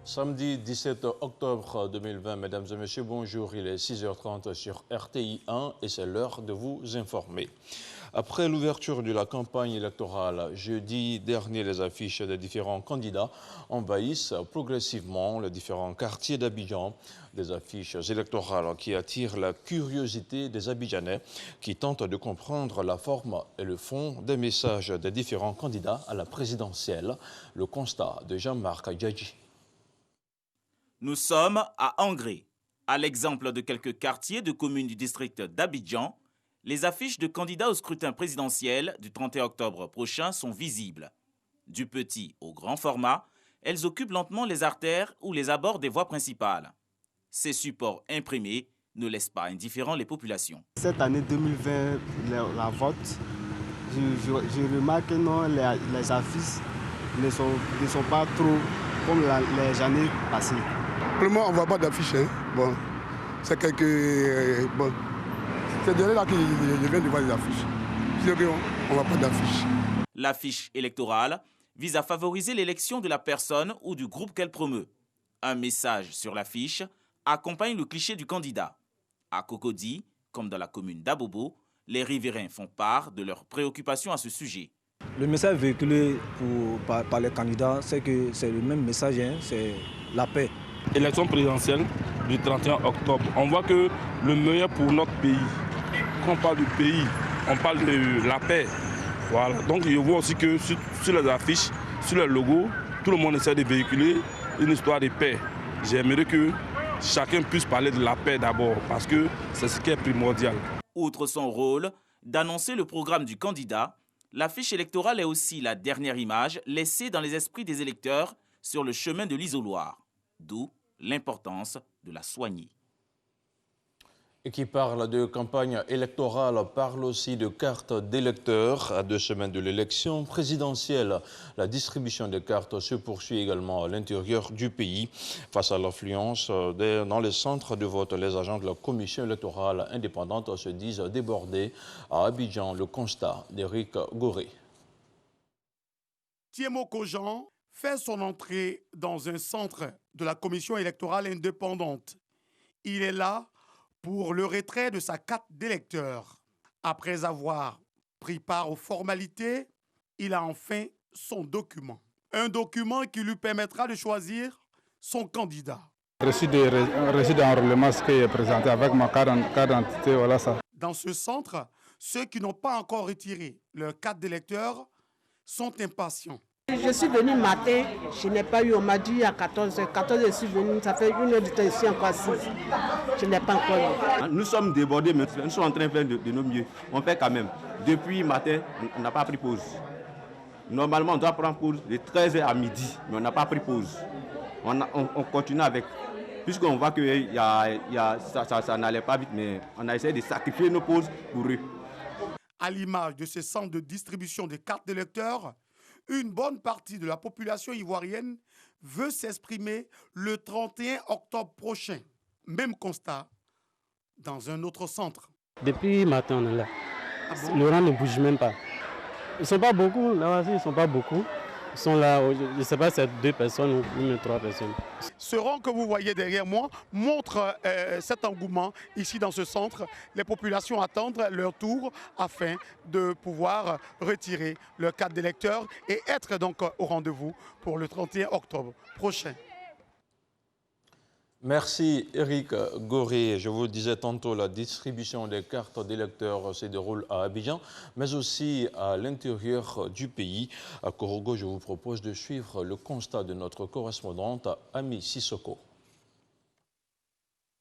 Samedi 17 octobre 2020, mesdames et messieurs, bonjour, il est 6h30 sur RTI 1 et c'est l'heure de vous informer. Après l'ouverture de la campagne électorale jeudi dernier, les affiches des différents candidats envahissent progressivement les différents quartiers d'Abidjan. Des affiches électorales qui attirent la curiosité des Abidjanais qui tentent de comprendre la forme et le fond des messages des différents candidats à la présidentielle. Le constat de Jean-Marc Djadji. Nous sommes à Angré. À l'exemple de quelques quartiers de communes du district d'Abidjan, les affiches de candidats au scrutin présidentiel du 31 octobre prochain sont visibles. Du petit au grand format, elles occupent lentement les artères ou les abords des voies principales. Ces supports imprimés ne laissent pas indifférents les populations. Cette année 2020, la vote, je remarque que non, les affiches ne sont pas trop comme les années passées. Pour le moment, on ne voit pas d'affiches. Bon, c'est quelques... bon. C'est de là que je viens de voir les affiches. Je dis qu'on ne voit pas d'affiches. L'affiche électorale vise à favoriser l'élection de la personne ou du groupe qu'elle promeut. Un message sur l'affiche accompagne le cliché du candidat. À Cocody, comme dans la commune d'Abobo, les riverains font part de leurs préoccupations à ce sujet. Le message véhiculé par les candidats, c'est que c'est le même message, c'est la paix. Élection présidentielle du 31 octobre. On voit que le meilleur pour notre pays, quand on parle du pays, on parle de la paix. Voilà. Donc je vois aussi que sur les affiches, sur les logos, tout le monde essaie de véhiculer une histoire de paix. J'aimerais que chacun puisse parler de la paix d'abord, parce que c'est ce qui est primordial. Outre son rôle d'annoncer le programme du candidat, l'affiche électorale est aussi la dernière image laissée dans les esprits des électeurs sur le chemin de l'isoloir. D'où l'importance de la soigner. Et qui parle de campagne électorale parle aussi de cartes d'électeurs. À 2 semaines de l'élection présidentielle, la distribution des cartes se poursuit également à l'intérieur du pays. Face à l'affluence dans les centres de vote, les agents de la commission électorale indépendante se disent débordés. À Abidjan, le constat d'Éric Goré. Thiemo Kojan fait son entrée dans un centre de la commission électorale indépendante. Il est là pour le retrait de sa carte d'électeur. Après avoir pris part aux formalités, il a enfin son document. Un document qui lui permettra de choisir son candidat. Reçu d'enrôlement qui est présenté avec ma carte d'identité, voilà ça. Dans ce centre, ceux qui n'ont pas encore retiré leur carte d'électeur sont impatients. Je suis venue le matin, je n'ai pas eu, on m'a dit à 14h. 14h, je suis venue, ça fait 1 heure de temps ici, encore 6. Je n'ai pas encore eu. Nous sommes débordés, mais nous sommes en train de faire de nos mieux. On fait quand même. Depuis matin, on n'a pas pris pause. Normalement, on doit prendre pause de 13h à midi, mais on n'a pas pris pause. On continue avec. Puisqu'on voit que ça n'allait pas vite, mais on a essayé de sacrifier nos pauses pour eux. À l'image de ce centre de distribution des cartes d'électeurs, une bonne partie de la population ivoirienne veut s'exprimer le 31 octobre prochain. Même constat dans un autre centre. Depuis matin, on est là. Ah bon? Le rang ne bouge même pas. Ils ne sont pas beaucoup, là aussi, ils ne sont pas beaucoup. Ils sont là, je ne sais pas si c'est 2 personnes ou même 3 personnes. Ce rang que vous voyez derrière moi montre cet engouement ici dans ce centre. Les populations attendent leur tour afin de pouvoir retirer leur carte d'électeur et être donc au rendez-vous pour le 31 octobre prochain. Merci Éric Goré. Je vous le disais tantôt, la distribution des cartes d'électeurs se déroule à Abidjan, mais aussi à l'intérieur du pays. À Korogo, je vous propose de suivre le constat de notre correspondante Ami Sissoko.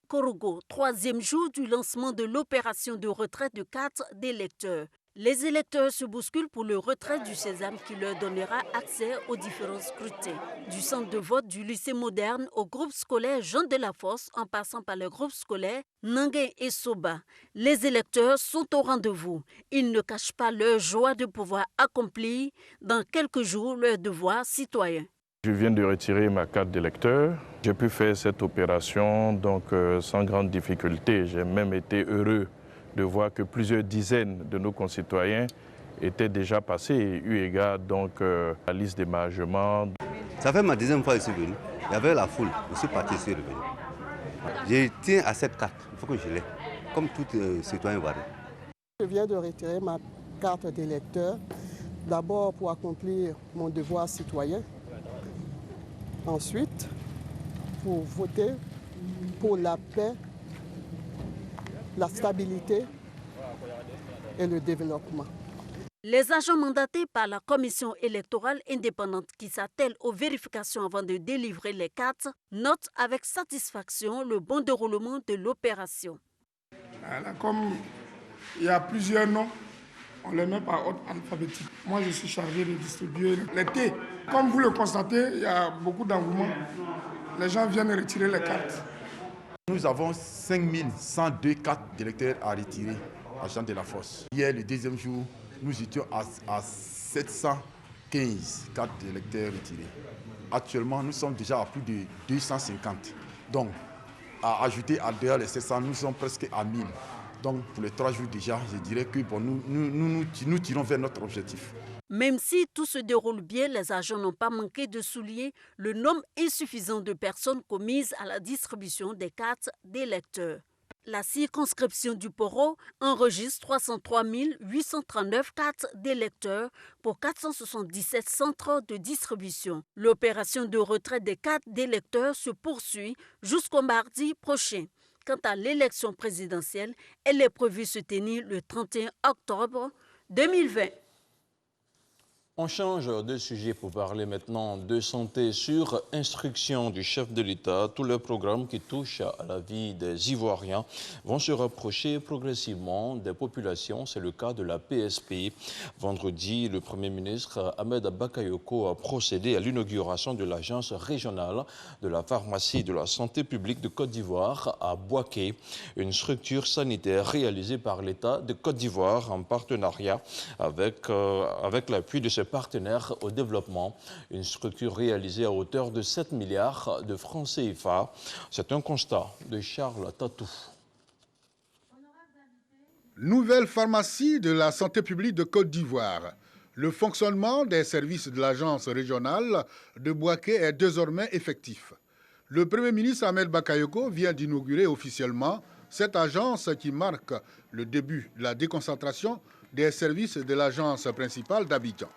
Korogo, 3e jour du lancement de l'opération de retrait de cartes d'électeurs. Les électeurs se bousculent pour le retrait du sésame qui leur donnera accès aux différents scrutins. Du centre de vote du lycée moderne au groupe scolaire Jean de la Fosse en passant par le groupe scolaire Nanguin et Soba. Les électeurs sont au rendez-vous. Ils ne cachent pas leur joie de pouvoir accomplir dans quelques jours leur devoir citoyen. Je viens de retirer ma carte d'électeur. J'ai pu faire cette opération donc, sans grande difficulté. J'ai même été heureux de voir que plusieurs dizaines de nos concitoyens étaient déjà passés, eu égard donc à la liste d'émargement. Ça fait ma 2e fois que je suis venu. Il y avait la foule, je suis parti, je suis revenu. Je tiens à cette carte, il faut que je l'ai, comme tout citoyen ivoirien. Je viens de retirer ma carte d'électeur, d'abord pour accomplir mon devoir citoyen, ensuite pour voter pour la paix, la stabilité et le développement. Les agents mandatés par la commission électorale indépendante qui s'attelle aux vérifications avant de délivrer les cartes notent avec satisfaction le bon déroulement de l'opération. Comme il y a plusieurs noms, on les met par ordre alphabétique. Moi, je suis chargé de distribuer les T. Comme vous le constatez, il y a beaucoup d'engouement. Les gens viennent retirer les cartes. Nous avons 5102 cartes d'électeurs à retirer, agents de la force. Hier, le deuxième jour, nous étions à 715 cartes d'électeurs retirées. Actuellement, nous sommes déjà à plus de 250. Donc, à ajouter à dehors les 700, nous sommes presque à 1000. Donc, pour les 3 jours déjà, je dirais que bon, nous tirons vers notre objectif. Même si tout se déroule bien, les agents n'ont pas manqué de souligner le nombre insuffisant de personnes commises à la distribution des cartes d'électeurs. La circonscription du Poro enregistre 303 839 cartes d'électeurs pour 477 centres de distribution. L'opération de retrait des cartes d'électeurs se poursuit jusqu'au mardi prochain. Quant à l'élection présidentielle, elle est prévue se tenir le 31 octobre 2020. On change de sujet pour parler maintenant de santé. Sur instruction du chef de l'État, tous les programmes qui touchent à la vie des Ivoiriens vont se rapprocher progressivement des populations. C'est le cas de la PSP. Vendredi, le Premier ministre Ahmed Bakayoko a procédé à l'inauguration de l'agence régionale de la pharmacie de la santé publique de Côte d'Ivoire à Bouaké, une structure sanitaire réalisée par l'État de Côte d'Ivoire en partenariat avec l'appui de ses partenaires au développement, une structure réalisée à hauteur de 7 milliards de francs CFA. C'est un constat de Charles Tatou. Nouvelle pharmacie de la santé publique de Côte d'Ivoire. Le fonctionnement des services de l'agence régionale de Bouaké est désormais effectif. Le Premier ministre Ahmed Bakayoko vient d'inaugurer officiellement cette agence qui marque le début de la déconcentration des services de l'agence principale d'Abidjan.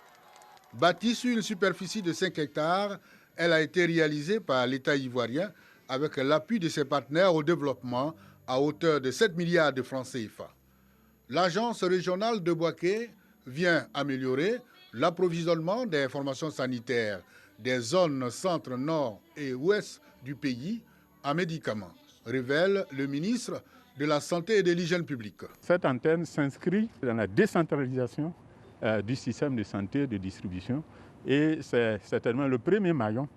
Bâtie sur une superficie de 5 hectares, elle a été réalisée par l'État ivoirien avec l'appui de ses partenaires au développement à hauteur de 7 milliards de francs CFA. L'agence régionale de Bouaké vient améliorer l'approvisionnement des informations sanitaires des zones centre, nord et ouest du pays en médicaments, révèle le ministre de la Santé et de l'Hygiène publique. Cette antenne s'inscrit dans la décentralisation du système de santé et de distribution et c'est certainement le premier maillon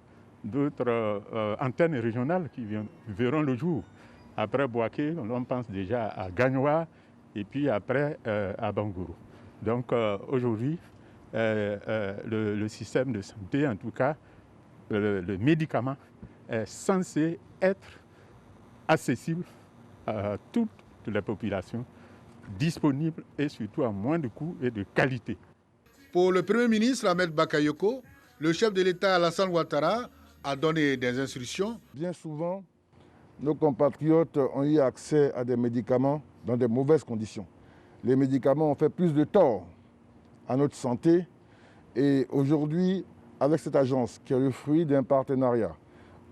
d'autres antennes régionales qui verront le jour. Après Bouaké, on pense déjà à Gagnoa et puis après à Bangourou. Donc aujourd'hui, le système de santé, en tout cas le médicament, est censé être accessible à toutes les populations, disponible et surtout à moins de coûts et de qualité. Pour le Premier ministre Ahmed Bakayoko, le chef de l'État Alassane Ouattara a donné des instructions. Bien souvent, nos compatriotes ont eu accès à des médicaments dans de mauvaises conditions. Les médicaments ont fait plus de tort à notre santé et aujourd'hui, avec cette agence qui est le fruit d'un partenariat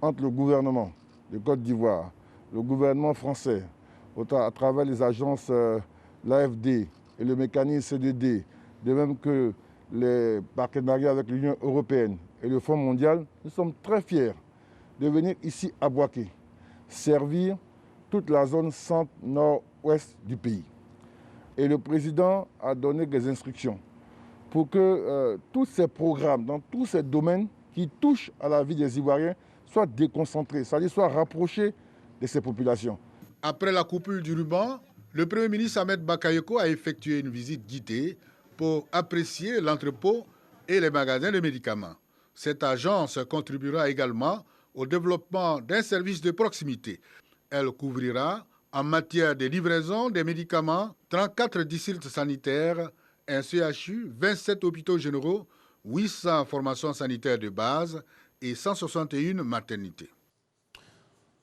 entre le gouvernement de Côte d'Ivoire, le gouvernement français, à travers les agences l'AFD et le mécanisme CDD, de même que les partenariats avec l'Union européenne et le Fonds mondial, nous sommes très fiers de venir ici à Bouaké, servir toute la zone centre-nord-ouest du pays. Et le président a donné des instructions pour que tous ces programmes, dans tous ces domaines qui touchent à la vie des Ivoiriens, soient déconcentrés, c'est-à-dire soient rapprochés de ces populations. Après la coupure du ruban, le Premier ministre Ahmed Bakayoko a effectué une visite guidée pour apprécier l'entrepôt et les magasins de médicaments. Cette agence contribuera également au développement d'un service de proximité. Elle couvrira, en matière de livraison des médicaments, 34 districts sanitaires, un CHU, 27 hôpitaux généraux, 800 formations sanitaires de base et 161 maternités.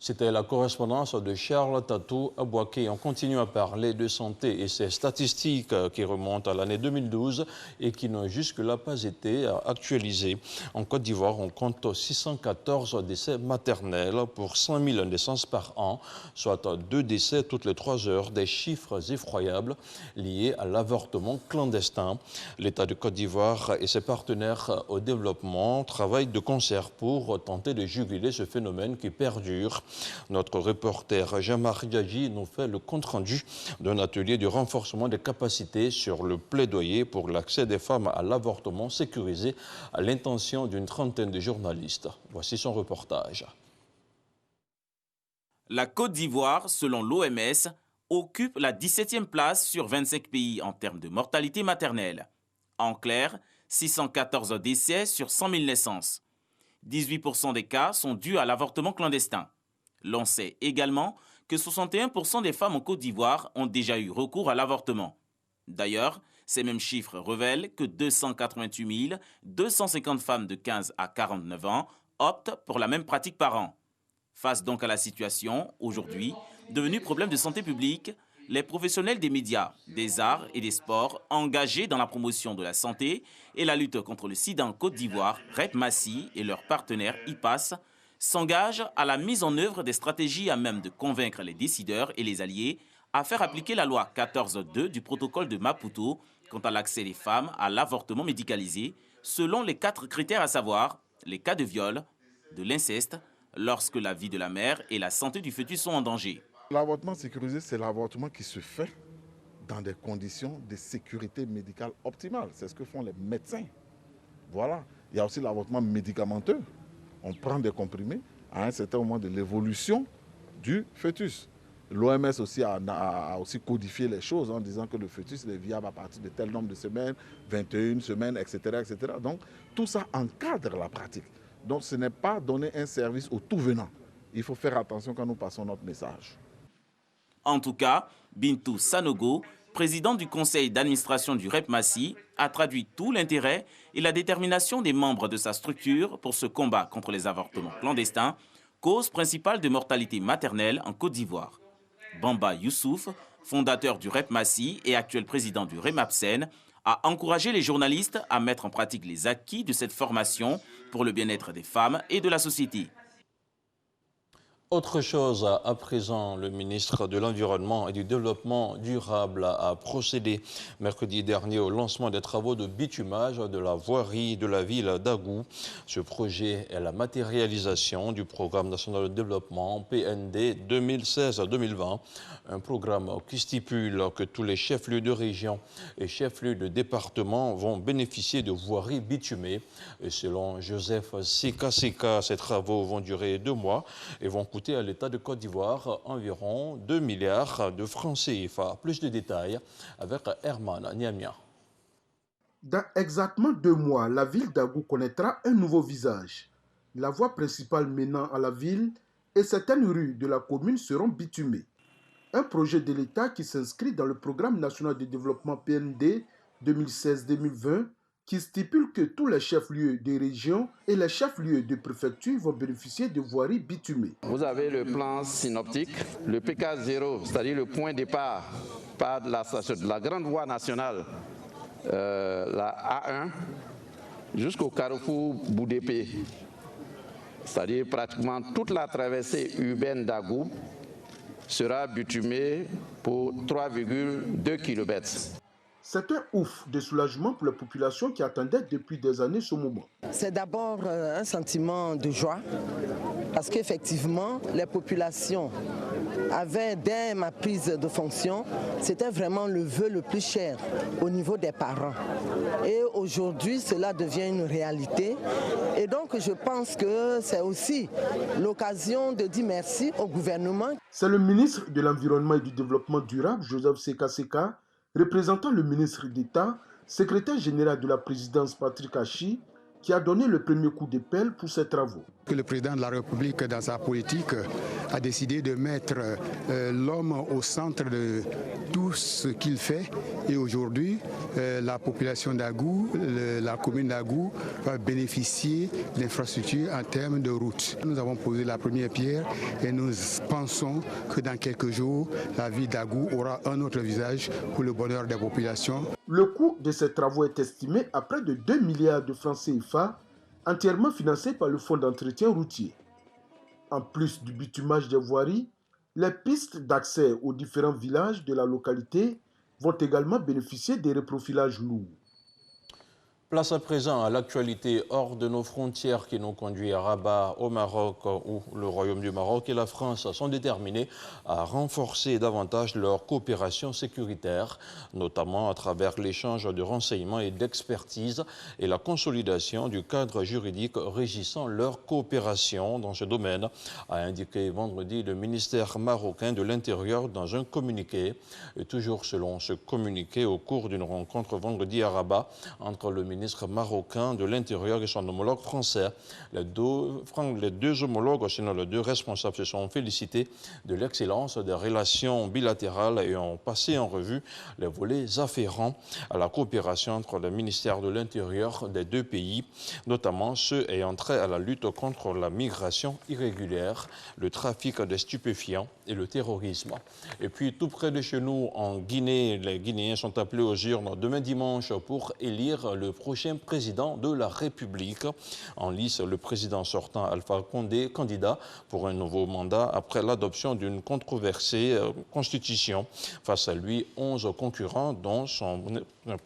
C'était la correspondance de Charles Tatou à Bouaké. On continue à parler de santé et ces statistiques qui remontent à l'année 2012 et qui n'ont jusque-là pas été actualisées. En Côte d'Ivoire, on compte 614 décès maternels pour 100 000 naissances par an, soit 2 décès toutes les 3 heures, des chiffres effroyables liés à l'avortement clandestin. L'État de Côte d'Ivoire et ses partenaires au développement travaillent de concert pour tenter de juguler ce phénomène qui perdure. Notre reporter Jean-Marc Diadji nous fait le compte-rendu d'un atelier de renforcement des capacités sur le plaidoyer pour l'accès des femmes à l'avortement sécurisé à l'intention d'une trentaine de journalistes. Voici son reportage. La Côte d'Ivoire, selon l'OMS, occupe la 17e place sur 25 pays en termes de mortalité maternelle. En clair, 614 décès sur 100 000 naissances. 18% des cas sont dus à l'avortement clandestin. L'on sait également que 61% des femmes en Côte d'Ivoire ont déjà eu recours à l'avortement. D'ailleurs, ces mêmes chiffres révèlent que 288 250 femmes de 15 à 49 ans optent pour la même pratique par an. Face donc à la situation, aujourd'hui, devenue problème de santé publique, les professionnels des médias, des arts et des sports engagés dans la promotion de la santé et la lutte contre le sida en Côte d'Ivoire, REP Massi et leurs partenaires IPAS, s'engagent à la mise en œuvre des stratégies à même de convaincre les décideurs et les alliés à faire appliquer la loi 14.2 du protocole de Maputo quant à l'accès des femmes à l'avortement médicalisé, selon les 4 critères à savoir les cas de viol, de l'inceste, lorsque la vie de la mère et la santé du fœtus sont en danger. L'avortement sécurisé, c'est l'avortement qui se fait dans des conditions de sécurité médicale optimales. C'est ce que font les médecins. Voilà. Il y a aussi l'avortement médicamenteux. On prend des comprimés à un certain moment de l'évolution du fœtus. L'OMS aussi a aussi codifié les choses en disant que le fœtus est viable à partir de tel nombre de semaines, 21 semaines, etc., etc. Donc tout ça encadre la pratique. Donc ce n'est pas donner un service au tout venant. Il faut faire attention quand nous passons notre message. En tout cas, Bintou Sanogo, président du conseil d'administration du REP Massi, a traduit tout l'intérêt et la détermination des membres de sa structure pour ce combat contre les avortements clandestins, cause principale de mortalité maternelle en Côte d'Ivoire. Bamba Youssouf, fondateur du REP Massi et actuel président du REMAPSEN, a encouragé les journalistes à mettre en pratique les acquis de cette formation pour le bien-être des femmes et de la société. Autre chose, à présent, le ministre de l'Environnement et du Développement durable a procédé mercredi dernier au lancement des travaux de bitumage de la voirie de la ville d'Agou. Ce projet est la matérialisation du Programme national de développement PND 2016-2020, un programme qui stipule que tous les chefs-lieux de région et chefs-lieux de département vont bénéficier de voiries bitumées. Et selon Joseph Seka, ces travaux vont durer 2 mois et vont coûter à l'État de Côte d'Ivoire environ 2 milliards de francs CFA. Plus de détails avec Herman Niamia. Dans exactement 2 mois, la ville d'Agou connaîtra un nouveau visage. La voie principale menant à la ville et certaines rues de la commune seront bitumées. Un projet de l'État qui s'inscrit dans le Programme national de développement PND 2016-2020 qui stipule que tous les chefs-lieux des régions et les chefs-lieux de préfecture vont bénéficier de voiries bitumées. Vous avez le plan synoptique, le PK0, c'est-à-dire le point départ par de la grande voie nationale, la A1, jusqu'au carrefour Boudépé, c'est-à-dire pratiquement toute la traversée urbaine d'Agou sera bitumée pour 3,2 km. C'est un ouf de soulagement pour la population qui attendait depuis des années ce moment. C'est d'abord un sentiment de joie parce qu'effectivement, les populations avaient, dès ma prise de fonction, c'était vraiment le vœu le plus cher au niveau des parents. Et aujourd'hui, cela devient une réalité. Et donc, je pense que c'est aussi l'occasion de dire merci au gouvernement. C'est le ministre de l'Environnement et du Développement durable, Joseph Seka, représentant le ministre d'État, secrétaire général de la présidence Patrick Hachi, qui a donné le premier coup de pelle pour ces travaux. Le président de la République, dans sa politique, a décidé de mettre l'homme au centre de tous tout ce qu'il fait. Et aujourd'hui, la population d'Agou, la commune d'Agou, va bénéficier d'infrastructures en termes de routes. Nous avons posé la première pierre et nous pensons que dans quelques jours, la ville d'Agou aura un autre visage pour le bonheur des populations. Le coût de ces travaux est estimé à près de 2 milliards de francs CFA, entièrement financés par le Fonds d'entretien routier. En plus du bitumage des voiries, les pistes d'accès aux différents villages de la localité vont également bénéficier des reprofilages lourds. Place à présent à l'actualité hors de nos frontières qui nous conduit à Rabat, au Maroc, où le Royaume du Maroc et la France sont déterminés à renforcer davantage leur coopération sécuritaire, notamment à travers l'échange de renseignements et d'expertise et la consolidation du cadre juridique régissant leur coopération dans ce domaine, a indiqué vendredi le ministère marocain de l'Intérieur dans un communiqué. Et toujours selon ce communiqué, au cours d'une rencontre vendredi à Rabat entre le ministre marocain de l'Intérieur et son homologue français. Les deux homologues, sinon les deux responsables, se sont félicités de l'excellence des relations bilatérales et ont passé en revue les volets afférents à la coopération entre le ministère de l'Intérieur des deux pays, notamment ceux ayant trait à la lutte contre la migration irrégulière, le trafic des stupéfiants et le terrorisme. Et puis tout près de chez nous, en Guinée, les Guinéens sont appelés aux urnes demain dimanche pour élire le prochain président de la République. En lice, le président sortant Alpha Condé, candidat pour un nouveau mandat après l'adoption d'une controversée constitution. Face à lui, 11 concurrents, dont son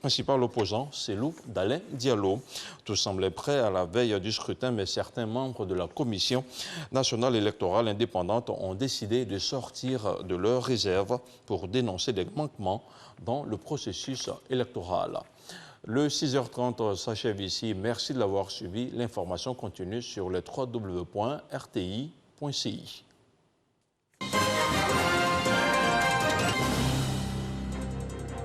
principal opposant, Cellou Dalein Diallo. Tout semblait prêt à la veille du scrutin, mais certains membres de la Commission nationale électorale indépendante ont décidé de sortir de leurs réserves pour dénoncer des manquements dans le processus électoral. Le 6h30 s'achève ici. Merci de l'avoir suivi. L'information continue sur le www.rti.ci.